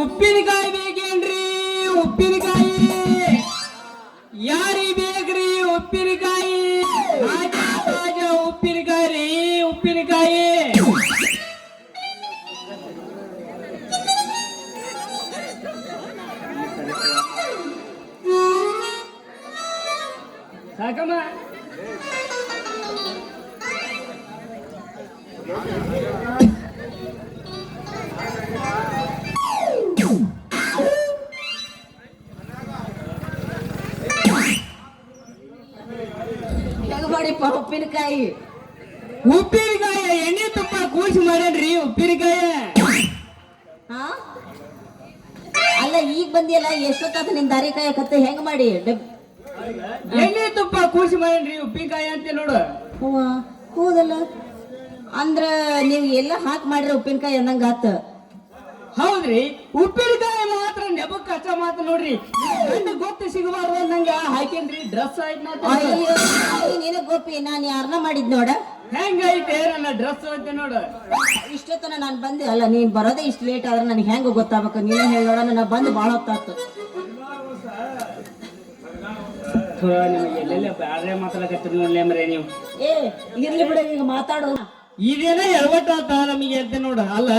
ಉಪ್ಪಿನಕಾಯಿ ಬೇಕೇನ್ರಿ ಉಪ್ಪಿನಕಾಯಿ ಯಾರಿ ಬೇಕ್ರಿ ಉಪ್ಪಿನಕಾಯಿ ತಾಜಾ ತಾಜಾ ಉಪ್ಪಿನಕಾಯಿ ರೀ ಉಪ್ಪಿನಕಾಯಿ ಸಾಕಮ್ಮ ಮಾಡಿಪ್ಪ ಉಪ್ಪಿನಕಾಯಿ ಉಪ್ಪಿನಕಾಯಿ ಎಣ್ಣೆ ತುಪ್ಪ ಕೂಸಿ ಮಾಡೇನ್ರಿ ಉಪ್ಪಿನಕಾಯಿ ಹಾ ಅಲ್ಲ ಈಗ ಬಂದಿಯಲ್ಲ ಎಷ್ಟೊತ್ತಾತ ನಿನ್ ದಾರಿ ಕಾಯಕತ್ತೆ ಹೆಂಗ್ ಮಾಡಿ ಎಣ್ಣೆ ತುಪ್ಪ ಕೂಸಿ ಮಾಡೇನ್ರಿ ಉಪ್ಪಿನಕಾಯಿ ಅಂತ ನೋಡು ಹೌದಲ್ಲ ಅಂದ್ರ ನೀವ್ ಎಲ್ಲ ಹಾಕಿ ಮಾಡ್ರಿ ಉಪ್ಪಿನಕಾಯಿ ಅಂದಂಗ ಆತ ಹೌದ್ರಿ ಉಪ್ಪಿನಕಾಯಿ ಮಾತ್ರ ನೆಬಕ್ ಕಚ್ಚ ಮಾತ್ರ ನೋಡ್ರಿ ಗಂಡ ಗೊತ್ತು ಸಿಗಬಾರ್ದು ನಂಗ ಹಾಕೇನ್ರಿ ಡ್ರೆಸ್ ಆಯ್ತು ಅಯ್ಯೋ ನೀನ ಗೋಪಿ ನಾನ್ ಯಾರನ್ನ ಮಾಡಿದ್ ನೋಡ ಹೆಂಗೈತೆ ನನ್ನ ಡ್ರೆಸ್ ಅಂತ ನೋಡು ಇಷ್ಟೊತ್ತನ ನಾನ್ ಬಂದೆ ಅಲ್ಲ ನೀನ್ ಬರೋದೇ ಇಷ್ಟ ಲೇಟ್ ಆದ್ರೆ ನನಗೆ ಹೆಂಗ ಗೊತ್ತಾಗಬೇಕು ನೀನೇ ಹೇಳೋಣ ನಾ ಬಂದು ಬಾಳ ಹೊತ್ತಾತು ನಿಮಗೆ ಎಲ್ಲೆಲ್ಲ ಬ್ಯಾಡ್ರೆ ಮಾತಾಡಕತ್ತೀರಿ ನೋಡ್ಲೇಮ್ರೆ ನೀವು ಏ ಇರ್ಲಿ ಬಿಡ ಈಗ ಮಾತಾಡೋ ಇದೇನ ಎಡವಟ್ಟಾತ ನಮಗೆ ಅಂತ ನೋಡ ಅಲ್ಲ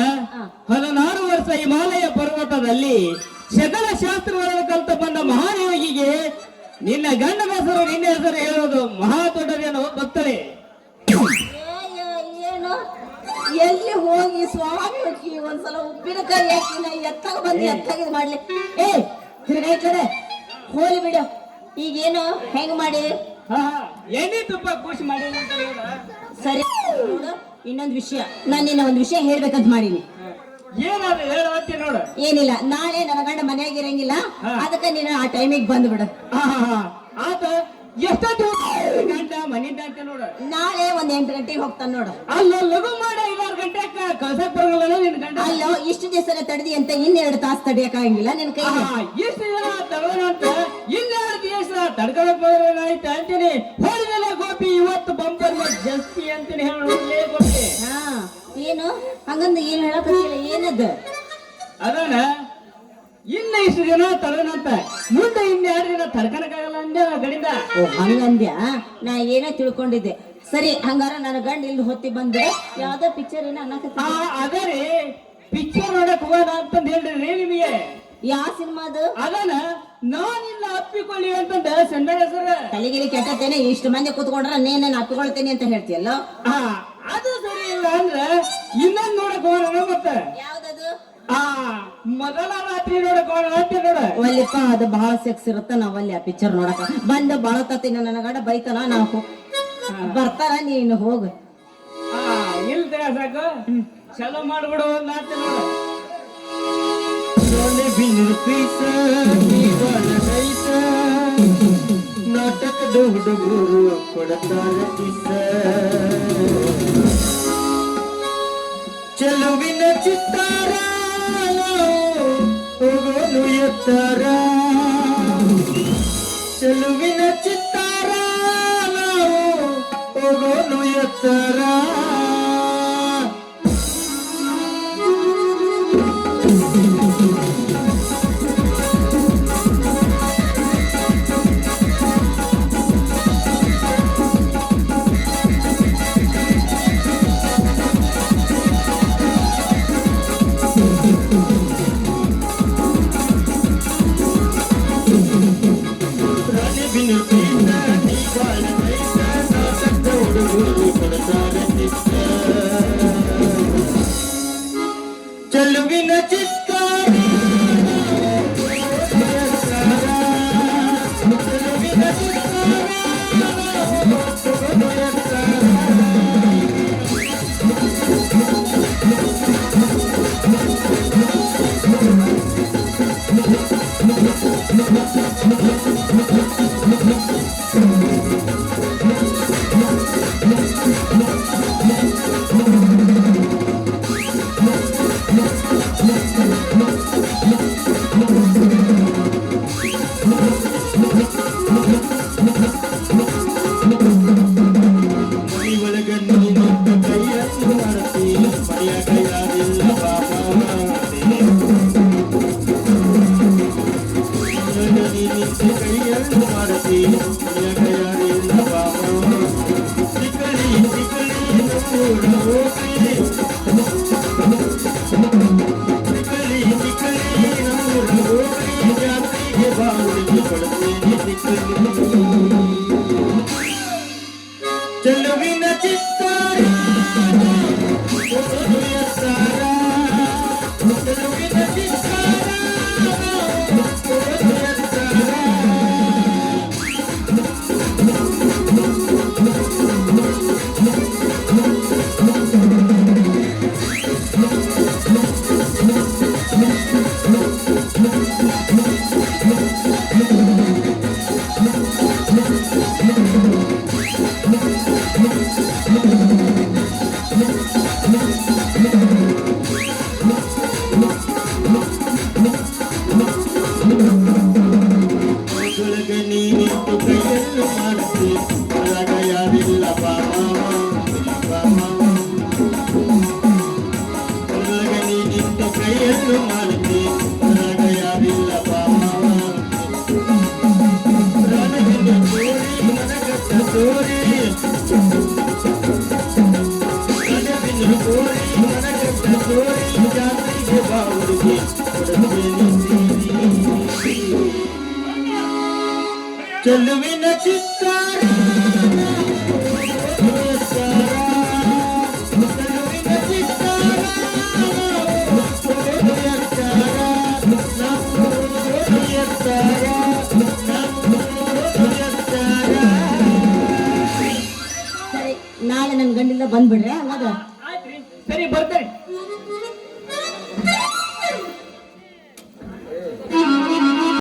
16 ವರ್ಷ ಹಿಮಾಲಯ ಪರ್ವತದಲ್ಲಿ ಶಕಲ ಶಾಸ್ತ್ರಗಳನ್ನು ಕಲ್ತು ಬಂದ ಮಹಾನ್ ಯೋಗಿಗೆ ನಿನ್ನ ಗಂಡನ ಹೆಸರು ನಿನ್ನ ಹೆಸರು ಹೇಳೋದು ಮಹಾ ದೊಡ್ಡದೇನೋ ಭಕ್ತರೇ ಏನು ಎಲ್ಲಿ ಹೋಗಿ ಸ್ವಾಮಿ ಹೋಗಿ ಒಂದ್ಸಲ ಉಪ್ಪಿನಕಾಯಿ ಹಾಕಿ ನಾ ಎತ್ತಾಗ ಬಂದು ಎತ್ತಾಗ ಮಾಡ್ಲಿ ಏ ತಿರ್ಗಾ ಈ ಕಡೆ ಹೋಲಿ ಬಿಡು ಈಗೇನು ಹೆಂಗ್ ಮಾಡಿ ಎಣ್ಣೆ ತುಪ್ಪ ಖುಷಿ ಮಾಡಿ ಸರಿ ನೋಡು ಇನ್ನೊಂದು ವಿಷಯ ನಾನು ನಿನ್ನ ಒಂದು ವಿಷಯ ಹೇಳ್ಬೇಕಂತ ಮಾಡೀನಿ ಏನಾದ್ರು ಹೇಳುವಂತೆ ನೋಡು ಏನಿಲ್ಲ ನಾಳೆ ನನ್ನ ಗಂಡ ಮನೆಯಾಗ ಇರಂಗಿಲ್ಲ ಅದಕ್ಕೆ ನೀನು ಆ ಟೈಮಿಗೆ ಬಂದ್ಬಿಡು ಆತ ಎಷ್ಟೊತ್ತು ಗಂಡ ಮನಿಂದ ಅಂತ ನೋಡು ನಾಳೆ ಒಂದ್ 8 ಗಂಟೆಗೆ ಹೋಗ್ತಾನ ನೋಡು ಅಲ್ಲ ಲಘು ಮಾಡ 6 ಗಂಟೆಗೆ ಕಳ್ಸಕ್ ಬರಲ್ಲ ನಿನ್ ಗಂಡ ಅಲ್ಲೋ ಇಷ್ಟು ದಿವಸ ತಡೆದಿ ಅಂತ 2 ತಾಸು ತಡಿಯಕ್ಕಾಗಿಲ್ಲ ನಿನ್ ಕೈ ಇಷ್ಟು ದಿನ ತಗೋಣಂತ 2 ದಿವಸ ತಡ್ಕೊಳಕ್ ಬರೋಣಾಯ್ತ ಅಂತೀನಿ ಹೋಳಿಗೆಲ್ಲ ಗೋಪಿ ಇವತ್ತು ಬಂಪರ್ ಜಾಸ್ತಿ ಅಂತೀನಿ ಹೇಳೇ ಗೋಪಿ ಏನು ಹಂಗಂದ ಏನ್ ಹೇಳಕ್ಕಿಲ್ಲ ಏನದ ಅದಾನ ಇನ್ನ ಇಷ್ಟು ದಿನ ತಡೋಣಂತ ಮುಂದೆ 2 ದಿನ ತಡ್ಕನಕ್ಕಾಗಲ್ಲ ಅಂದೆ ಗಡಿಂದ ಹಂಗಂದ್ಯಾ ನಾ ಏನೋ ತಿಳ್ಕೊಂಡಿದ್ದೆ ಸರಿ ಹಂಗಾರ ನನ್ನ ಗಂಡ ಇಲ್ಲಿ ಹೊತ್ತಿ ಬಂದ್ರೆ ಯಾವ್ದೋ ಪಿಕ್ಚರ್ ಏನೋ ಅನ್ನಕತ್ತ ಅದೇ ರೀ ಪಿಕ್ಚರ್ ನೋಡಕ್ ಹೋಗೋದ ಅಂತಂದ್ ಹೇಳ್ರಿ ನಿಮಗೆ ಯಾವ ಸಿನಿಮಾದು ಅದಾನ ನಾನಿನ್ನ ಅಪ್ಪಿಕೊಳ್ಳಿ ಅಂತಂದ ಸಣ್ಣ ಹೆಸರು ತಲೆಗಿಲಿ ಕೆಟ್ಟತ್ತೇನೆ ಇಷ್ಟು ಮಂದಿ ಕೂತ್ಕೊಂಡ್ರ ನೇನ ಅಪ್ಪಿಕೊಳ್ತೇನೆ ಅಂತ ಹೇಳ್ತೀಯಲ್ಲ ಅದು ಸರಿ ಇಲ್ಲ ಅಂದ್ರ ಇನ್ನೊಂದ್ ನೋಡಕ್ ಹೋಗೋಣ ಮತ್ತೆ ಯಾವ್ದದು ಮೊದಲ ರಾತ್ರಿ ನೋಡಕ್ ಹೋಗೋಣ ಅಂತ ನೋಡ ಒಲ್ಲಿಪ್ಪ ಅದು ಬಹಳ ಸೆಕ್ಸ್ ಇರುತ್ತ ನಾವ್ ಅಲ್ಲಿ ಆ ಪಿಕ್ಚರ್ ನೋಡಕ ಬಂದ ಬಾಳ ತತ್ತಿನ ನನ್ನ ಗಂಡ ಬೈತಾನ ನಾವು ಬರ್ತಾರ ನೀನು ಹೋಗ ಇಲ್ದ ಸಾಕು ಚಲೋ ಮಾಡ್ಬಿಡು ಅಂತ ನೋಡ ನಾಟಕದ ಹುಡುಗರು ಕೊಡತಾರ ಚೆಲುವಿನ ಚಿತ್ತಾರ ಹೋಗೋನು ಎತ್ತಾರ ಚೆಲುವಿನ ಚಿತ್ತಾರ ಹೋಗೋನು ಎತ್ತಾರ ಚೆಲುವಿನ ಚಿತ್ತಾರ ಚೆಲುವಿನ ಹೆಣ್ಣು ಮಾಲತಿ ನನಗ ಯಾರಿಲ್ಲಪ್ಪ ರಣವಿನ ಕೋರಿ ನನಗಟ್ಟ ತೋರಿ ರಣವಿನ ಕೋರಿ ನನಗಟ್ಟ ತೋರಿ ಜಾತ್ರೆಗೆ ಬಾ ಹುಡುಗಿ ಚೆಲುವಿನ ಚಿತ್ತಾರ ಸರಿ ನಾಳೆ ನನ್ ಗಂಡಿಂದ ಬಂದ್ಬಿಡ್ರೆ